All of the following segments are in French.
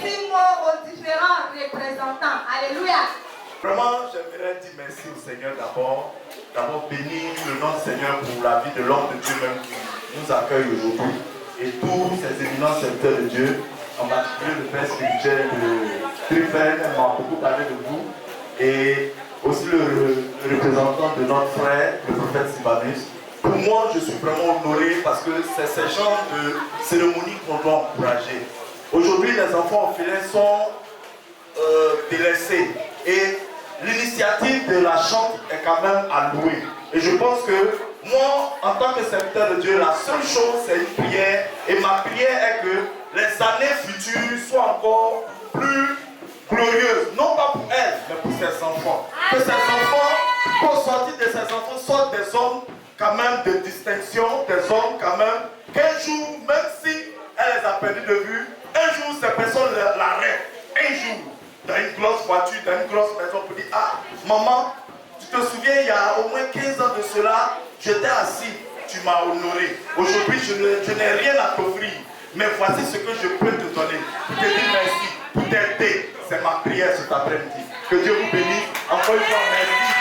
petits mots aux différents représentants. Alléluia. Vraiment, j'aimerais dire merci au Seigneur d'abord. D'abord, bénir le nom du Seigneur pour la vie de l'homme de Dieu même qui nous accueille aujourd'hui. Et tous ces éminents serviteurs de Dieu, en particulier le père spirituel de Trifel, on m'a beaucoup parlé de vous. Et aussi le représentant de notre frère, le prophète Sylvanus. Pour moi, je suis vraiment honoré parce que c'est ce genre de cérémonie qu'on doit encourager. Aujourd'hui, les enfants orphelins sont délaissés. Et l'initiative de la chante est quand même à louer. Et je pense que moi, en tant que serviteur de Dieu, la seule chose, c'est une prière. Et ma prière est que les années futures soient encore plus glorieuses. Non pas pour elles, mais pour ses enfants. Que ces enfants, qu'au sortir de ces enfants, soient des hommes quand même de distinction, des hommes quand même, qu'un jour, même si elle les a perdus de vue, un jour, ces personnes l'arrêtent. Un jour. Dans une grosse voiture, dans une grosse maison, pour dire, ah, maman, tu te souviens, il y a au moins 15 ans de cela, j'étais assis, tu m'as honoré. Aujourd'hui, je n'ai rien à t'offrir, mais voici ce que je peux te donner. Pour te dire merci, pour t'aider. C'est ma prière cet après-midi. Que Dieu vous bénisse. Encore une fois, merci.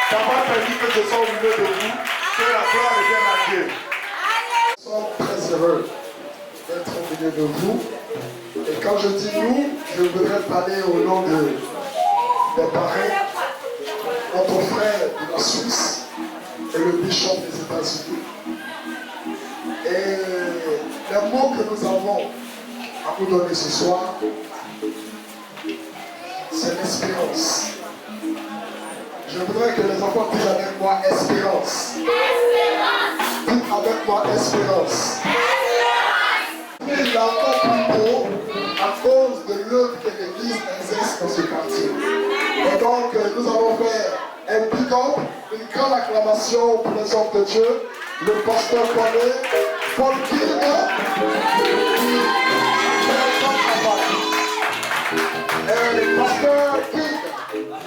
Ça m'a permis que je sois au milieu de vous. Que la gloire revienne à Dieu. Nous sommes très heureux d'être au milieu de vous. Et quand je dis nous, je voudrais parler au nom des parrains, notre frère de la Suisse et le bishop des États-Unis. Et les mots que nous avons à vous donner ce soir, c'est l'espérance. Je voudrais que les enfants disent avec moi espérance. Espérance. Dites avec moi espérance. Il est encore plus beau à cause de l'œuvre que l'Église exerce dans ce quartier. Et donc, nous allons faire un pick-up, une grande acclamation pour les hommes de Dieu, le pasteur Paul King, et le pasteur King,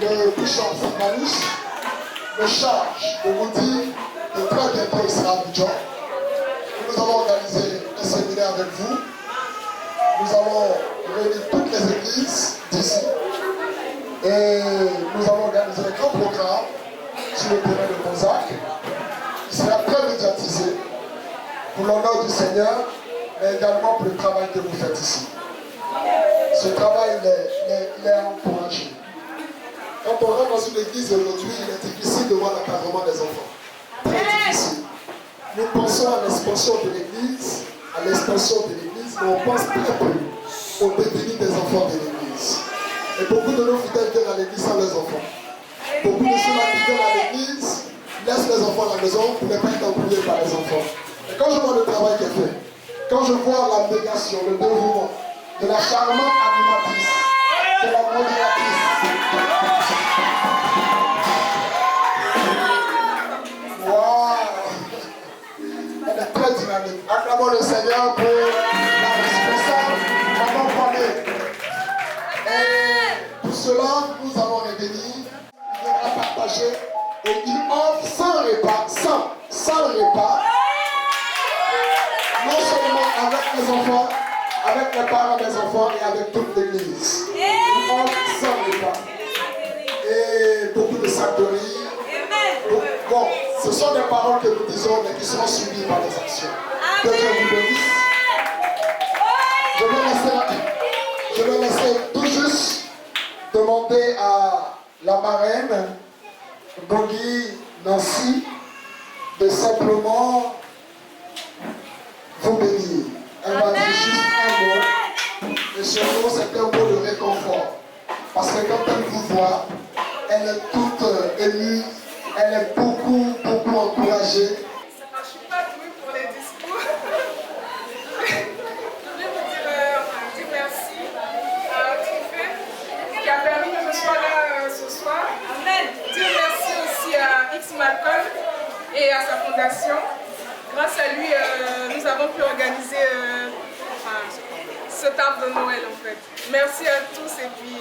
le bishop Sylvanus, me charge de vous dire que très bientôt il sera à Abidjan. Nous allons organiser un séminaire avec vous. Nous allons réunir toutes les églises d'ici. Et nous allons organiser un grand programme sur le terrain de Bonzac, qui sera très médiatisé pour l'honneur du Seigneur, mais également pour le travail que vous faites ici. Ce travail, il est encouragé. Quand on rentre dans une église aujourd'hui, il est difficile de voir l'encadrement des enfants. Très difficile. Nous pensons à l'expansion de l'église, mais on pense très peu au défini des enfants de l'église. Et beaucoup de nos fidèles viennent à l'église sans leurs enfants. Beaucoup de ceux-là qui viennent à l'église laissent les enfants à la maison pour ne pas être embrouillés par les enfants. Et quand je vois le travail qui est fait, quand je vois l'abnégation, le dévouement de la charmante animatrice, de la modératrice, elle est très dynamique. Acclamons le Seigneur pour la responsable, Maman Paulée. Et pour cela, nous allons revenir. Il viendra partager et il offre sans repas, sans repas, non seulement avec les enfants, avec les parents des enfants et avec toute l'église. Il offre sans repas. Et beaucoup de sacs de riz. Bon, ce sont des paroles que nous disons, mais qui seront suivies par des actions. Que Dieu vous bénisse. Je vais laisser tout juste demander à la marraine, Bogui Nancy, de simplement vous bénir. Elle va dire juste un mot, et ce mot c'est un mot de réconfort. Parce que quand elle vous voit, elle est toute émue. Elle est beaucoup encouragée. Je ne suis pas douée pour les discours. Je voulais vous dire merci à Trifel qui a permis que je sois là ce soir. Dire merci aussi à X Malcolm et à sa fondation. Grâce à lui, nous avons pu organiser ce table de Noël en fait. Merci à tous et puis...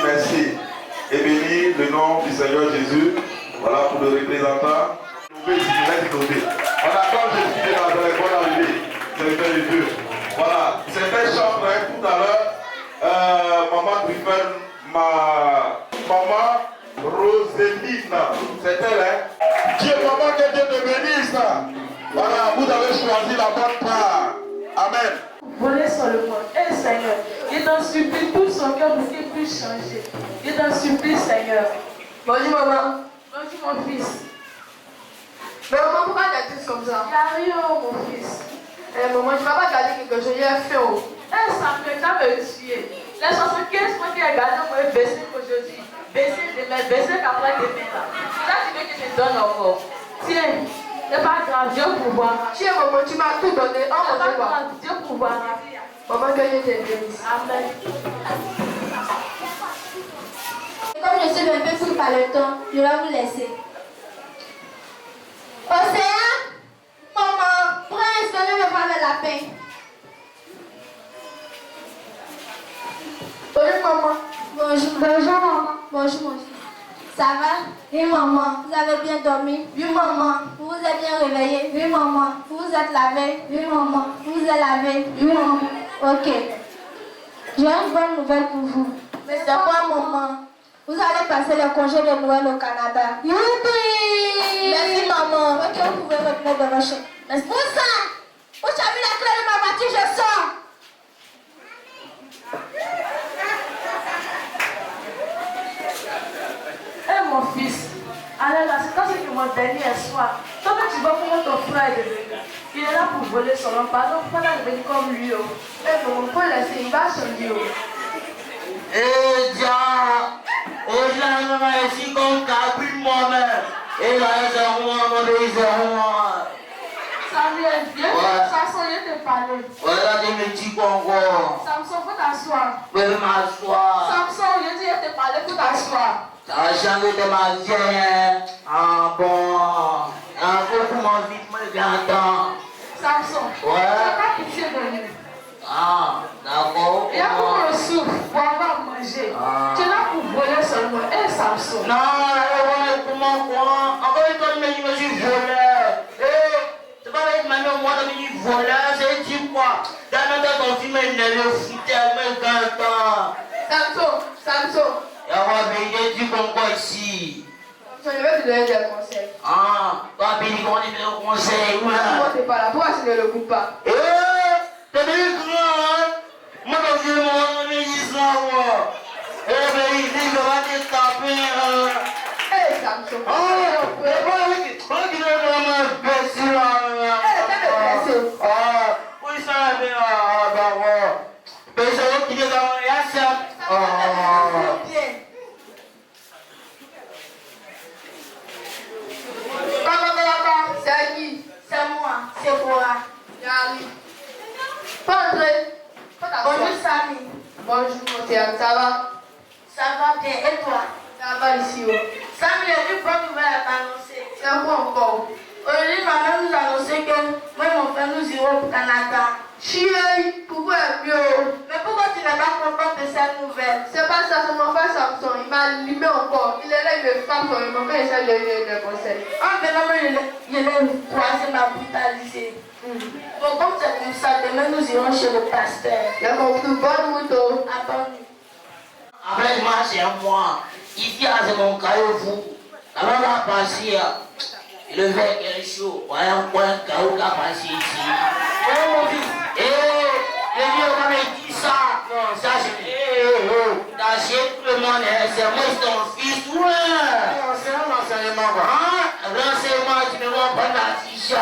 Merci. Et béni le nom du Seigneur Jésus. Voilà pour le représentant. On attend Jésus dans la bonne arrivée. Serviteur de Dieu. Voilà. C'était chanteur tout à l'heure. Maman Trifel, maman Roseline. C'est elle, hein? Dieu, maman, que Dieu te bénisse. Voilà, vous avez choisi la bonne part. Amen. Voler sur le monde. Eh Seigneur, il t'en supplie tout son cœur pour qu'il puisse changer. Il t'en supplie, Seigneur. Bonjour maman. Bonjour mon fils. Mais maman, pourquoi tu es comme ça? Carrie, oh mon fils. Maman, je ne vais pas garder quelque chose, j'ai fait. Eh Samuel, ça me tuer. Les 75 fois qu'il a gardé, on va baisser aujourd'hui. Baisser demain, baisser après demain là. Ça, tu veux que je te donne encore. Tiens, c'est pas grave, Dieu pouvoir. Tiens maman, tu m'as tout donné. Oh C'est mon pas Dieu. grave, Dieu pouvoir. Maman, que Dieu te bénisse. Amen. Comme je suis un peu pris par le temps, je vais vous laisser. Océan, maman, prends un sonnet, me prendre le lapin. Bonjour maman. Bonjour. Bonjour maman. Bonjour mon fils. Ça va? Oui maman. Vous avez bien dormi? Oui maman. Vous vous êtes bien réveillé? Oui maman. Vous vous êtes lavé? Oui maman. Vous vous êtes lavé? Oui maman. Ok. J'ai une bonne nouvelle pour vous. Mais c'est quoi maman? Vous allez passer le congé de Noël au Canada. Youpi! Merci maman. Ok, vous pouvez revenir de votre chambre. Merci. Où ça? Où tu as mis la clé de ma voiture? Je sors. Eh mon fils, allez là, c'est quand c'est que mon dernier soir. Toi, tu vois comment ton frère est devenu. Il est là pour voler son nom. Pardon, faut pas devenir comme lui. Eh maman, faut laisser, il va changer. Eh Dieu, et là, nous avons ici comme Kabul moi-même. Et là, c'est moi, mon pays, c'est moi. Samuel, viens, Samson, viens te parler. Voilà, tu me dis quoi encore? Samson, faut t'asseoir. Je vais m'asseoir. Samson, viens te parler, faut t'asseoir. Ça a changé de ma vie, hein? Ah bon. Ah, beaucoup moins vite, moi, j'entends. Samson, Ouais. tu n'as pas pitié de nous. Ah, d'accord. Il y a pour le souffle, pour avoir mangé. Ah. Tu es là pour voler seulement. Eh Samson. Non, comment quoi? Encore une fois, je me suis volé. Eh, c'est pas avec ma mère, moi, je me suis volé. C'est dit quoi? Dans ton film, il ne le foutait, mais quand Samson. il y a un bébé du Congo ici. Samson, je vais te donner des conseils. Ah, toi, bébé, comment tu me le conseilles? Moi, tu n'es pas là. Pourquoi tu ne le coupes pas? Eh, t'es bien grand, hein? Moi, quand je m'en dis ça, moi. Eh, mais il dit, je vais te taper, Eh Samson. Ah, mais moi, oui, tu es vraiment imbécile, là. Eh, t'es blessé. Ah, oui, ça va bien, d'abord. Mais c'est eux qui les ont eu, ça. Bien. C'est qui? C'est moi. C'est Cora. J'arrive. Pas entrer. Bonjour Samy. Bonjour, Océane, ça va? Ça va bien. Et toi? Ça va ici, oh. Samy, j'ai une bonne nouvelle à t'annoncer. C'est quoi encore? Aujourd'hui, ma mère nous a annoncé que moi et mon frère nous irons au Canada. Chérie, pourquoi mieux? Mais pourquoi tu n'es pas contente de cette nouvelle? C'est pas ça, c'est mon frère Samson. Il m'a allumé encore. Il est là, il me frappe sur le moment. Il essaie de donner des conseils. En venant, je l'ai croisé, m'a brutalisé. Donc, comme c'est comme ça, demain nous irons chez le pasteur. J'ai compris. Bonne route, oh. Attends. Après, moi, c'est moi. Ici, là, c'est mon caillou fou. Quand on va passer, le verre est chaud. Voilà un caillou qui a passé ici. Oh, mon fils. Eh, le vieux, on m'a dit ça. Non, ça, c'est. T'as chez tout le monde, c'est moi, c'est ton fils. Ouais. Non, c'est un enseignement. Hein? Renseignement, tu me vois prendre la t-shirt.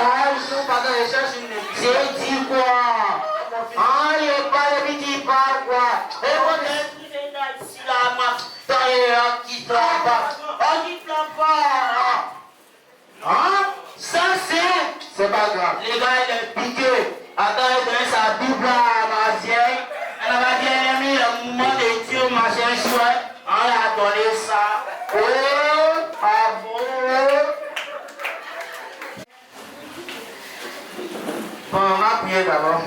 C'est dit quoi? Ah, il est pas le petit pas quoi. Et on est ici là, ma taille, qui te là-bas. Oh, qui te là-bas. Hein? Ça, c'est pas grave. Les gars, il est piqué. Attends, il donne sa Bible à ma vieille. Elle m'a bien aimé le mouvement de Dieu, machin chouette. On lui a donné ça. Oh, ah bon. Bon, on va prier d'abord.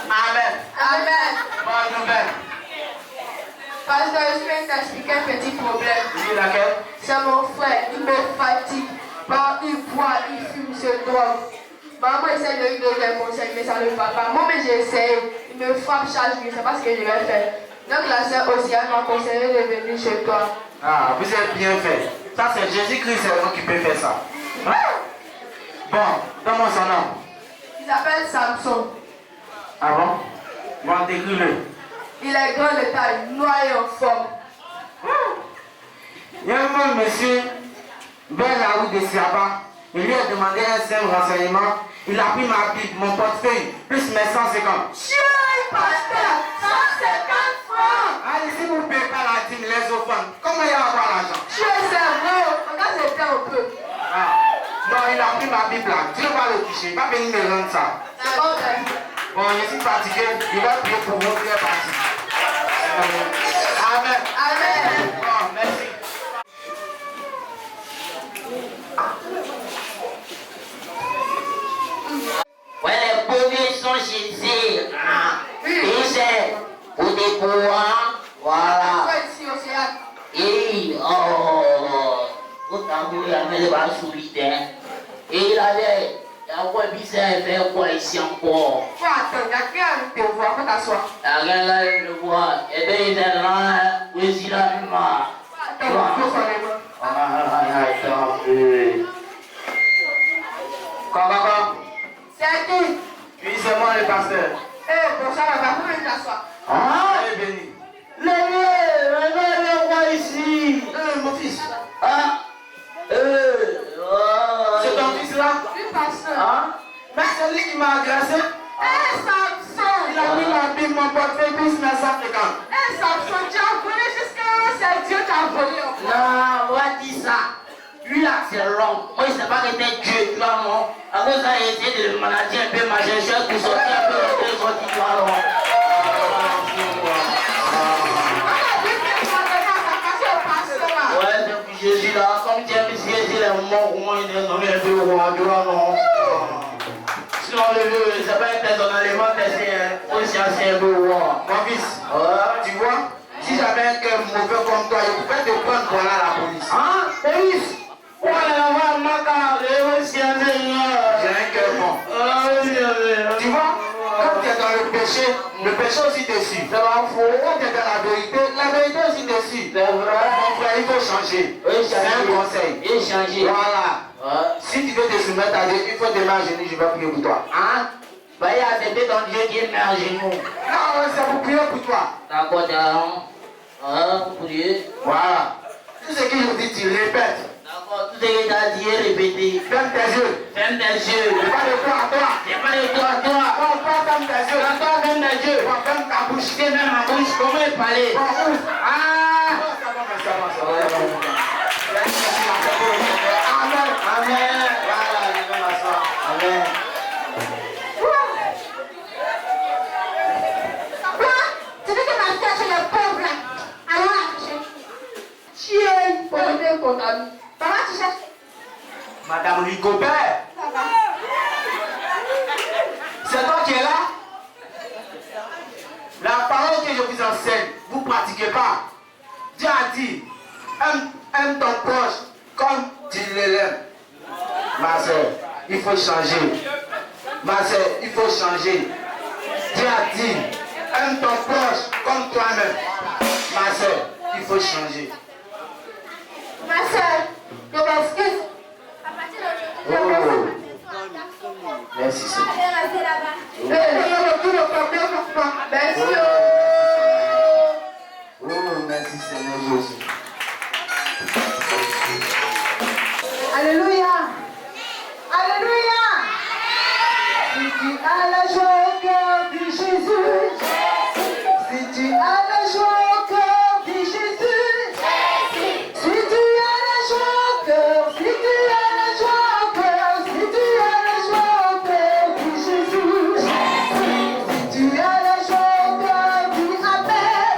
Amen. Amen. Bonne nouvelle. Pasteur, je viens t'expliquer un petit problème. Oui, laquelle? C'est mon frère. Il me fatigue. Il boit, il fume, se drogue. Maman essaie de lui donner des conseils, mais ça ne va pas. Moi, mais j'ai essayé. Il me frappe chaque jour, je ne sais pas ce que je vais faire. Donc la sœur aussi, elle m'a conseillé de venir chez toi. Ah, vous avez bien fait. Ça, c'est Jésus-Christ seulement qui peut faire ça. Hein? Bon, donne-moi son nom. Il s'appelle Samson. Ah bon? Bon, décris-le. Il est grand de taille, noir et en forme. Il y a un monsieur, vers la route de Siaba. Il lui a demandé un simple renseignement. Il a pris ma Bible, mon portefeuille, plus mes 150. Chérie, pasteur, 150 francs. Allez, si vous ne payez pas la dîme, les offrandes, comment il va avoir l'argent? Chérie, c'est vrai. Regarde, c'était un peu. Ah. Non, il a pris ma Bible là. Tu ne vas pas le toucher. Il va venir me rendre ça. C'est bon, Bon, je suis fatigué. Il va prier pour vous. Il est parti. Amen. Amen. Bon, merci. Ouais, les premiers sont Jésus. Et c'est pour des pouvoirs. Voilà. Toi ici, Océane. Et au tambour, il avait les bras solitaires. Et il avait quoi, il fait quoi ici encore? Faut attendre, il y a quelqu'un avec tes voix, faut t'asseoir. Rien là, je le vois. Et bien, il est là, aussi là, Attends, faut faire les mains. Quoi? C'est qui? Oui, c'est moi le pasteur. Eh, bon, ça va, faut venir t'asseoir. Ah, elle est bénie. Le roi ici. Mon fils. Ah. C'est ton fils là? Oui, pasteur. Hein? Mais c'est lui qui m'a agressé. Eh, Samson. Il a pris ma Bible, mon portefeuille, plus mes 150. Eh, Samson, tu as volé jusqu'à c'est Dieu qui a volé encore. Non, on va dire ça. Lui là, c'est l'homme. Moi, il ne sait pas que c'était Dieu, tu vois, non? À cause de ça, il essaie de le manager un peu, ma chercheuse pour sortir un peu, sortir, tu vois, non? Ouais, depuis Jésus là, comme tu as mis Jésus, les morts, au moins, il est nommé un peu roi, tu vois, non? Sinon, c'est pas un personnellement, c'est aussi un peu roi. Mon fils, tu vois, si j'avais un cœur mauvais comme toi, je pouvais te prendre pour aller à la police. Hein? Police? Ouais, on va j'ai un cœur bon. Tu vois, quand tu es dans le péché aussi dessus. C'est pas faux. Quand tu es dans la vérité aussi dessus. C'est vrai. Mon frère, il faut changer. C'est un conseil. Il faut changer. Voilà. Si tu veux te soumettre à Dieu, il faut te mettre à genoux, je vais prier pour toi. Hein? Bah, il a accepté ton Dieu qui est mis à genoux. Non, c'est pour prier pour toi. D'accord, d'accord. Prier. Voilà. Tout ce que je dis, tu répètes. D'accord, tout ce que tu as dit, répéter. Ferme tes yeux. Ferme tes yeux. C'est pas de toi à toi. C'est pas de toi à toi. Non, toi, ferme tes yeux. Non, toi, ferme tes yeux. Bon, ferme ta bouche. Tu ferme ma bouche. Comment il parlait? Bon, ouvre. Ah! Ça va. Amen. Amen. Voilà, je vais m'asseoir. Amen. Papa, tu veux que ma soeur chez le pauvre là? Allons la chercher. Chérie, faut venir ton ami. Papa, tu cherches? Madame Rigobert, Ça va. c'est toi qui es là? La parole que je vous enseigne, vous ne pratiquez pas. Dieu a dit, aime ton proche comme tu l'aimes. Ma soeur, il faut changer. Ma soeur, il faut changer. Dieu a dit, aime ton proche comme toi-même. Ma soeur, il faut changer. Ma soeur, je m'excuse. À partir d'aujourd'hui, Merci, Seigneur. je vais rester là-bas. Eh, merci. Oh, merci, Seigneur Jésus. Alléluia. Alléluia. Si tu as la joie au cœur de Jésus. Si tu as la joie au cœur de Jésus. Si tu as la joie au cœur. Si tu as la joie au cœur. Si tu as la joie au cœur de Jésus. Si tu as la joie au cœur, dis Amen.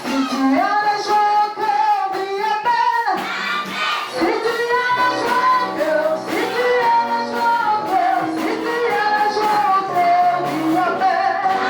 Si tu as la joie au cœur, dis Amen. Si tu as la joie au cœur, si tu as la joie au cœur, si tu as la joie au cœur, dis Amen.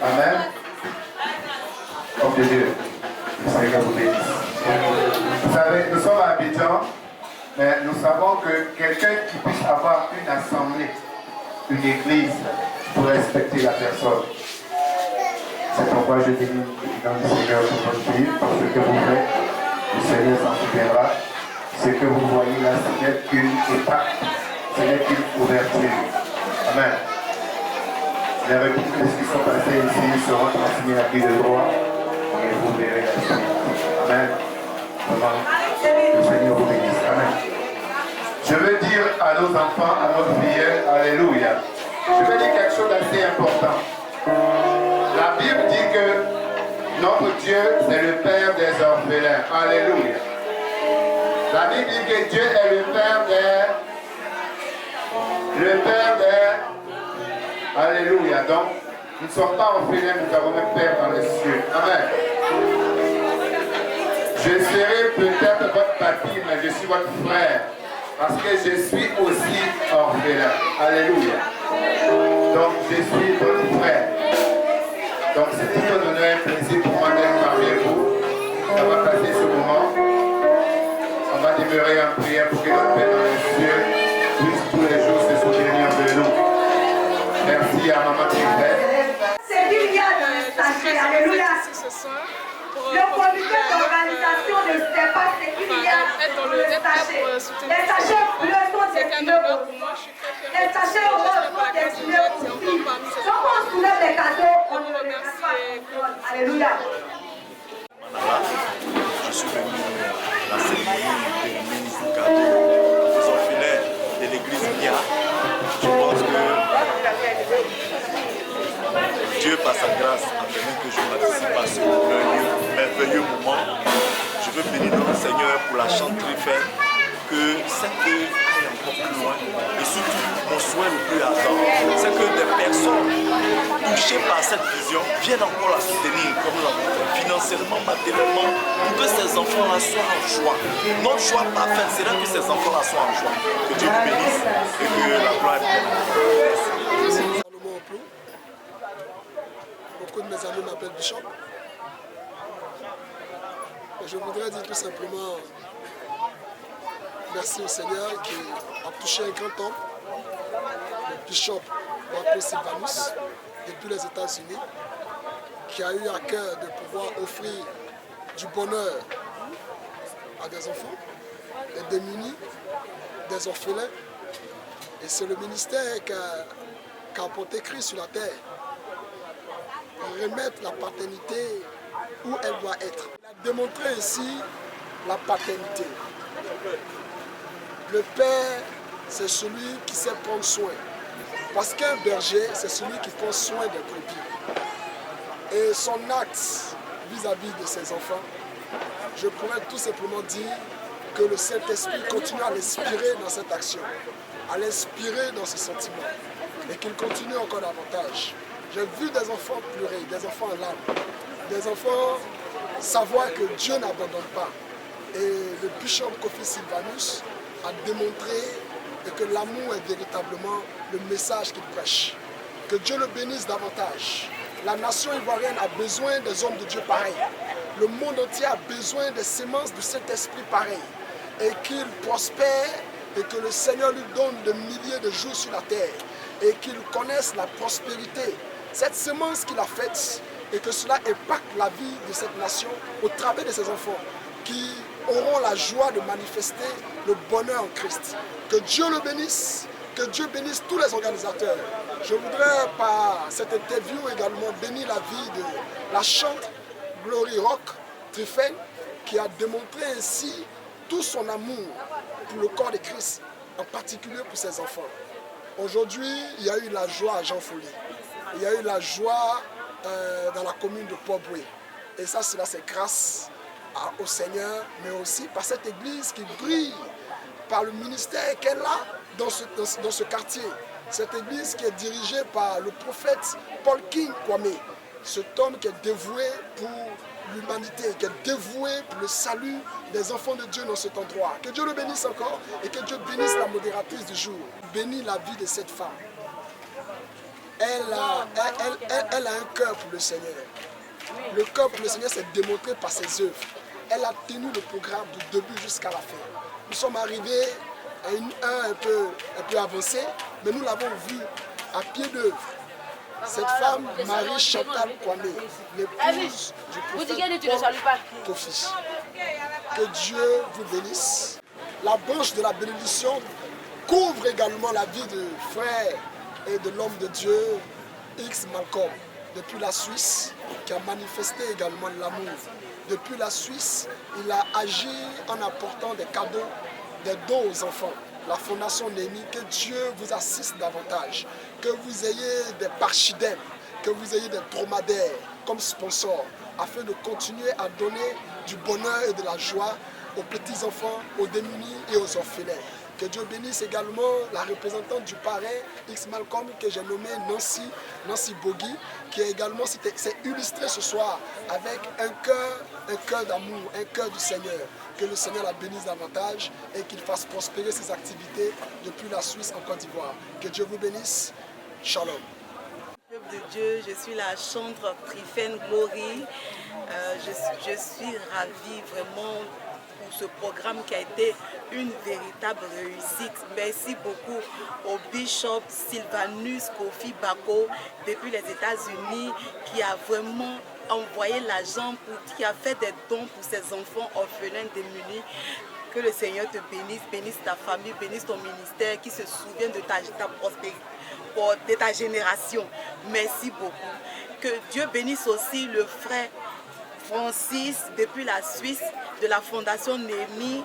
Amen. Homme de Dieu, le Seigneur vous bénisse. Oui, nous sommes à Abidjan, mais nous savons que quelqu'un qui puisse avoir une assemblée, une église, pour respecter la personne. C'est pourquoi je bénis dans le Seigneur pour votre vie, pour ce que vous faites. Le Seigneur s'en souviendra. Ce que vous voyez là, ce n'est qu'une étape, ce n'est qu'une ouverture. Amen. Les républiques qui sont passées ici seront transmises à qui de droit et vous verrez la suite. Amen. Le Seigneur vous bénisse. Amen. Je veux dire à nos enfants, à nos filles, alléluia. Je veux dire quelque chose d'assez important. La Bible dit que notre Dieu, c'est le Père des orphelins. Alléluia. La Bible dit que Dieu est le Père des... Alléluia. Donc, nous ne sommes pas orphelins, nous avons un Père dans les cieux. Amen. Je serai peut-être votre papy, mais je suis votre frère. Parce que je suis aussi orphelin. Alléluia. Donc, je suis votre frère. Donc, c'est tout un honneur et un plaisir pour moi d'être parmi vous. On va passer ce moment. On va demeurer en prière pour que notre Père dans les cieux puisse tous les jours se souvenir de nous. Merci à Maman Christelle. C'est Viviane Sachet, alléluia. Le comité d'organisation ne sait pas ce qu'il y a dans le sachet. Les sachets bleus sont destinés aux filles. Les sachets roses sont destinés aux filles. Donc on soulève les cadeaux, on ne les casse pas. Alléluia. Je suis venu à la cérémonie de remise du cadeau aux orphelins de l'église Mia. Je pense que Dieu, par sa grâce, a permis que je participe à ce merveilleux moment. Je veux bénir notre Seigneur pour la chanterie faite, que cette œuvre aille encore plus loin. Et surtout, mon souhait le plus ardent, c'est que des personnes touchées par cette vision viennent encore la soutenir, comme nous l'avons fait, financièrement, matériellement, pour que ces enfants-là soient en joie. Notre joie parfaite sera que ces enfants-là soient en joie. Que Dieu vous bénisse et que la gloire est Beaucoup de mes amis m'appellent Bishop. Et je voudrais dire tout simplement merci au Seigneur qui a touché un grand homme, le Bishop Marco Silvanus, depuis les États-Unis, qui a eu à cœur de pouvoir offrir du bonheur à des enfants, des démunis, des orphelins. Et c'est le ministère qu'a apporté Christ sur la terre. Remettre la paternité où elle doit être. Il a démontré ici la paternité. Le père, c'est celui qui sait prendre soin. Parce qu'un berger, c'est celui qui prend soin des brebis. Et son acte vis-à-vis de ses enfants, je pourrais tout simplement dire que le Saint-Esprit continue à l'inspirer dans cette action, à l'inspirer dans ce sentiment, et qu'il continue encore davantage. J'ai vu des enfants pleurer, des enfants en larmes, des enfants savoir que Dieu n'abandonne pas. Et le bishop Kofi Silvanus a démontré que l'amour est véritablement le message qu'il prêche. Que Dieu le bénisse davantage. La nation ivoirienne a besoin des hommes de Dieu pareils. Le monde entier a besoin des semences du Saint-Esprit pareilles. Et qu'il prospère et que le Seigneur lui donne de milliers de jours sur la terre. Et qu'il connaisse la prospérité. Cette semence qu'il a faite et que cela impacte la vie de cette nation au travers de ses enfants qui auront la joie de manifester le bonheur en Christ. Que Dieu le bénisse, que Dieu bénisse tous les organisateurs. Je voudrais par cette interview également bénir la vie de la chante Glory Rock Trifel qui a démontré ainsi tout son amour pour le corps de Christ, en particulier pour ses enfants. Aujourd'hui, il y a eu la joie à Jean Folly. Il y a eu la joie dans la commune de Port-Boué. Et ça, c'est grâce au Seigneur, mais aussi par cette église qui brille, par le ministère qu'elle a dans ce quartier. Cette église qui est dirigée par le prophète Paul King Kwame, cet homme qui est dévoué pour l'humanité, qui est dévoué pour le salut des enfants de Dieu dans cet endroit. Que Dieu le bénisse encore et que Dieu bénisse la modératrice du jour. Bénis la vie de cette femme. Elle a un cœur pour le Seigneur. Le cœur pour le Seigneur s'est démontré par ses œuvres. elle a tenu le programme du début jusqu'à la fin. Nous sommes arrivés à une heure un peu avancée, mais nous l'avons vue à pied d'œuvre. Cette femme, Marie-Chantal Kwame, l'épouse du prophète Kofi. Que Dieu vous bénisse. La branche de la bénédiction couvre également la vie de frère et de l'homme de Dieu, X Malcolm, depuis la Suisse, qui a manifesté également l'amour. Depuis la Suisse, il a agi en apportant des cadeaux, des dons aux enfants. La Fondation Némi, que Dieu vous assiste davantage, que vous ayez des parchidèmes, que vous ayez des dromadaires comme sponsors, afin de continuer à donner du bonheur et de la joie aux petits-enfants, aux démunis et aux orphelins. Que Dieu bénisse également la représentante du parrain X Malcolm que j'ai nommé Nancy Bogi, qui est également s'est illustrée ce soir avec un cœur d'amour, un cœur du Seigneur. Que le Seigneur la bénisse davantage et qu'il fasse prospérer ses activités depuis la Suisse en Côte d'Ivoire. Que Dieu vous bénisse. Shalom. Peuple de Dieu, je suis la chantre Trifen Glory. Je suis ravie vraiment pour ce programme qui a été une véritable réussite. Merci beaucoup au Bishop Sylvanus Kofi Bako depuis les États-Unis qui a vraiment envoyé l'argent, qui a fait des dons pour ses enfants orphelins démunis. Que le Seigneur te bénisse, bénisse ta famille, bénisse ton ministère, qui se souvient de ta prospérité, de ta génération. Merci beaucoup. Que Dieu bénisse aussi le frère Francis depuis la Suisse de la Fondation Némi.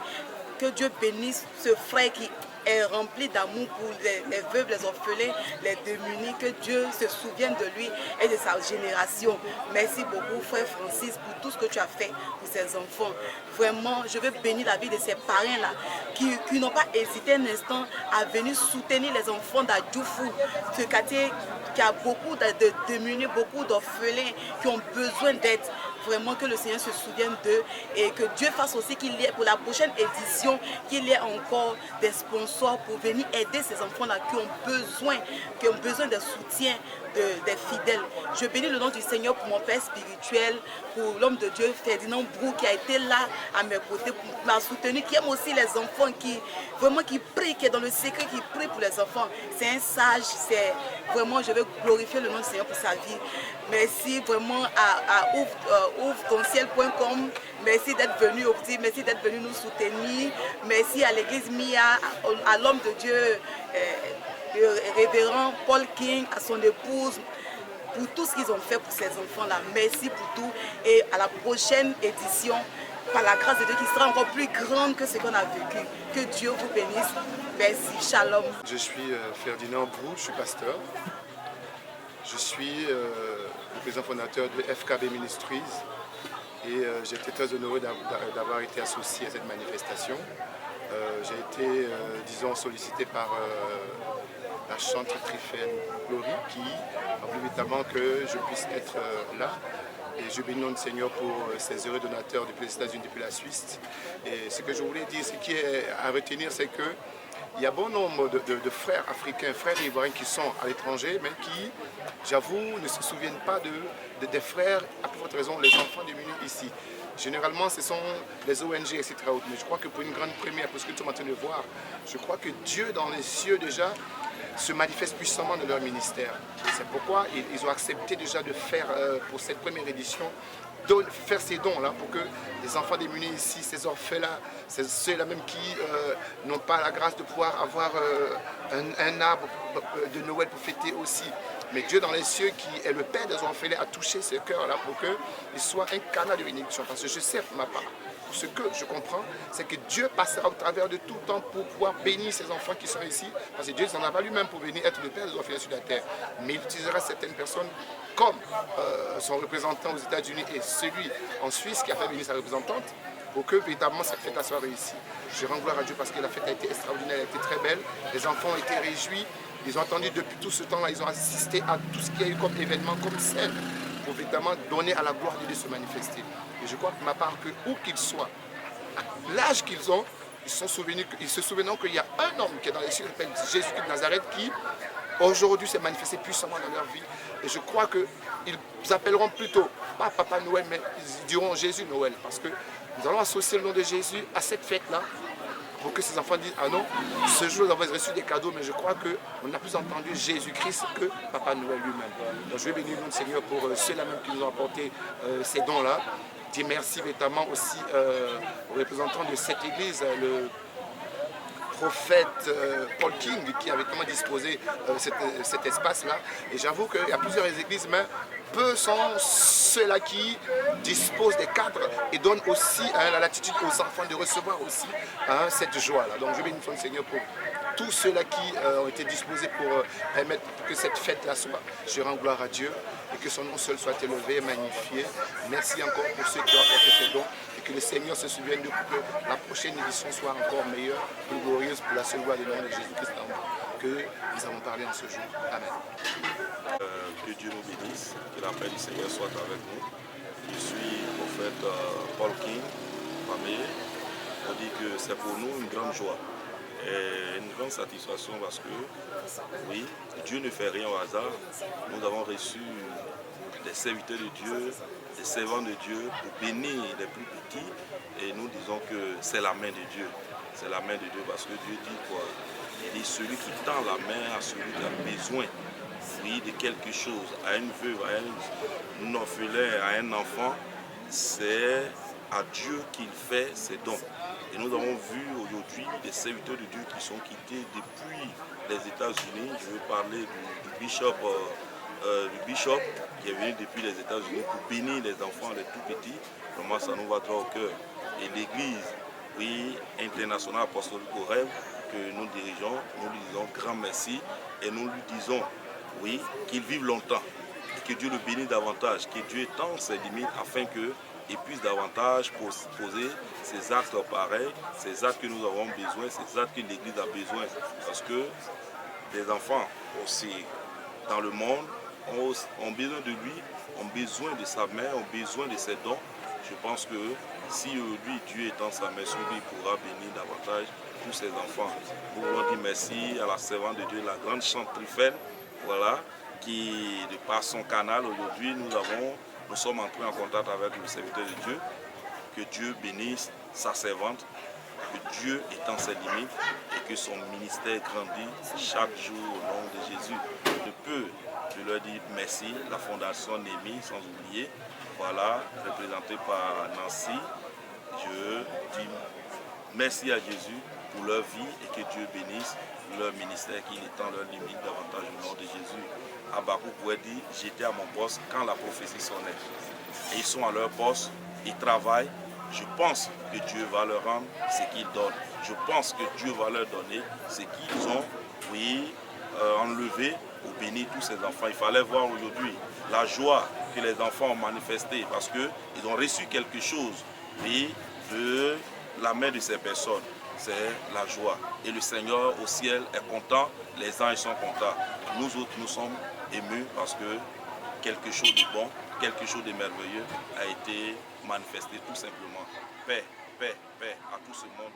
Que Dieu bénisse ce frère qui est rempli d'amour pour les veuves, les orphelins, les démunis. Que Dieu se souvienne de lui et de sa génération. Merci beaucoup frère Francis pour tout ce que tu as fait pour ces enfants. Vraiment, je veux bénir la vie de ces parrains-là qui n'ont pas hésité un instant à venir soutenir les enfants d'Adjoufou. Ce quartier qui a beaucoup de démunis, beaucoup d'orphelins qui ont besoin d'aide. Vraiment que le Seigneur se souvienne d'eux et que Dieu fasse aussi qu'il y ait pour la prochaine édition, qu'il y ait encore des sponsors pour venir aider ces enfants-là qui ont besoin de soutien des fidèles. Je bénis le nom du Seigneur pour mon Père spirituel, pour l'homme de Dieu Ferdinand Brou qui a été là à mes côtés, qui m'a soutenu, qui aime aussi les enfants, qui prie, qui est dans le secret, qui prie pour les enfants. C'est un sage, vraiment, je veux glorifier le nom du Seigneur pour sa vie. Merci vraiment à ouvretonciel.com. Merci d'être venu au petit, merci d'être venu nous soutenir. Merci à l'église Mia, à l'homme de Dieu, le révérend Paul King, à son épouse, pour tout ce qu'ils ont fait pour ces enfants-là. Merci pour tout et à la prochaine édition, par la grâce de Dieu, qui sera encore plus grande que ce qu'on a vécu. Que Dieu vous bénisse. Merci. Shalom. Je suis Ferdinand Brou, je suis pasteur. Je suis le président fondateur de FKB Ministries et j'ai été très honoré d'avoir été associé à cette manifestation. J'ai été, disons, sollicité par la chantre Trifen Glory qui a voulu évidemment que je puisse être là. Et je bénis le nom du Seigneur pour ces heureux donateurs depuis les États-Unis, depuis la Suisse. Et ce que je voulais dire, ce qui est à retenir, c'est qu'il y a bon nombre de frères africains, frères ivoiriens qui sont à l'étranger, mais qui, j'avoue, ne se souviennent pas des frères, à plus forte raison, les enfants démunis ici. Généralement, ce sont les ONG, etc. Mais je crois que pour une grande première, pour ce que tu es en train de voir, je crois que Dieu dans les cieux déjà se manifeste puissamment dans leur ministère. C'est pourquoi ils ont accepté déjà de faire, pour cette première édition, faire ces dons-là pour que les enfants démunis ici, ces orphelins, ceux-là même qui n'ont pas la grâce de pouvoir avoir un arbre de Noël pour fêter aussi. Mais Dieu dans les cieux, qui est le Père des orphelins, a touché ce cœur-là pour qu'il soit un canal de bénédiction. Parce que je sais pour ma part, pour ce que je comprends, c'est que Dieu passera au travers de tout temps pour pouvoir bénir ces enfants qui sont ici. Parce que Dieu s'en a pas lui-même pour venir être le Père des orphelins sur la terre. Mais il utilisera certaines personnes comme son représentant aux États-Unis et celui en Suisse qui a fait venir sa représentante pour que véritablement cette fête soit réussie. Je rends gloire à Dieu parce que la fête a été extraordinaire, elle a été très belle. Les enfants ont été réjouis. Ils ont entendu depuis tout ce temps-là, ils ont assisté à tout ce qu'il y a eu comme événement, comme scène, pour évidemment donner à la gloire de Dieu se manifester. Et je crois de ma part que où qu'ils soient, à l'âge qu'ils ont, ils se souviennent qu'il y a un homme qui est dans les cieux, qui s'appelle Jésus-Christ de Nazareth, qui aujourd'hui s'est manifesté puissamment dans leur vie. Et je crois qu'ils appelleront plutôt, pas Papa Noël, mais ils diront Jésus Noël. Parce que nous allons associer le nom de Jésus à cette fête-là. Pour que ces enfants disent, ah non, ce jour nous avons reçu des cadeaux, mais je crois qu'on a plus entendu Jésus-Christ que Papa Noël lui-même. Donc je vais bénir le Seigneur pour ceux-là même qui nous ont apporté ces dons-là. Dire merci notamment aussi aux représentants de cette église, le prophète Paul King qui avait vraiment disposé cet espace-là. Et j'avoue qu'il y a plusieurs églises, mais peu sont ceux-là qui disposent des cadres et donnent aussi la latitude aux enfants de recevoir aussi cette joie-là. Donc je bénis le Seigneur pour tous ceux-là qui ont été disposés pour permettre que cette fête-là soit. Je rends gloire à Dieu et que son nom seul soit élevé et magnifié. Merci encore pour ceux qui ont apporté ces dons et que le Seigneur se souvienne de que la prochaine édition soit encore meilleure, plus glorieuse pour la seule gloire du nom de Jésus-Christ que nous avons parlé en ce jour. Amen. Que Dieu nous bénisse, que la paix du Seigneur soit avec nous. Je suis prophète Paul King, famille. On dit que c'est pour nous une grande joie et une grande satisfaction parce que, oui, Dieu ne fait rien au hasard. Nous avons reçu des serviteurs de Dieu, des servants de Dieu pour bénir les plus petits et nous disons que c'est la main de Dieu. C'est la main de Dieu parce que Dieu dit quoi? Il dit celui qui tend la main à celui qui a besoin de quelque chose, à une veuve, à un orphelin, à un enfant, c'est à Dieu qu'il fait ses dons. Et nous avons vu aujourd'hui des serviteurs de Dieu qui sont quittés depuis les États-Unis. Je veux parler du bishop qui est venu depuis les États-Unis pour bénir les enfants, les tout petits. Vraiment, ça nous va droit au cœur. Et l'Église, oui, internationale apostolique au rêve que nous dirigeons, nous lui disons grand merci et nous lui disons oui, qu'il vive longtemps, et que Dieu le bénisse davantage, que Dieu étende ses limites afin qu'il puisse davantage poser ces actes pareils, ces actes que nous avons besoin, ces actes que l'Église a besoin. Parce que les enfants aussi dans le monde ont besoin de lui, ont besoin de sa main, ont besoin de ses dons. Je pense que si aujourd'hui Dieu étend sa main sur lui, il pourra bénir davantage tous ses enfants. Nous voulons dire merci à la servante de Dieu, la grande chantrifaine, voilà, qui, de par son canal, aujourd'hui, nous sommes entrés en contact avec le serviteur de Dieu. Que Dieu bénisse sa servante, que Dieu étend ses limites et que son ministère grandisse chaque jour au nom de Jésus. Je leur dis merci, la fondation Némi, sans oublier, voilà, représentée par Nancy. Je dis merci à Jésus pour leur vie et que Dieu bénisse leur ministère, qu'il étend leurs limites davantage au nom de Jésus. Habakkuk pourrait dire, j'étais à mon poste quand la prophétie sonnait. Et ils sont à leur poste, ils travaillent. Je pense que Dieu va leur rendre ce qu'ils donnent. Je pense que Dieu va leur donner ce qu'ils ont, oui, enlevé pour bénir tous ces enfants. Il fallait voir aujourd'hui la joie que les enfants ont manifestée parce qu'ils ont reçu quelque chose, oui, de la main de ces personnes. C'est la joie. Et le Seigneur au ciel est content, les anges sont contents. Nous autres, nous sommes émus parce que quelque chose de bon, quelque chose de merveilleux a été manifesté tout simplement. Paix, paix, paix à tout ce monde.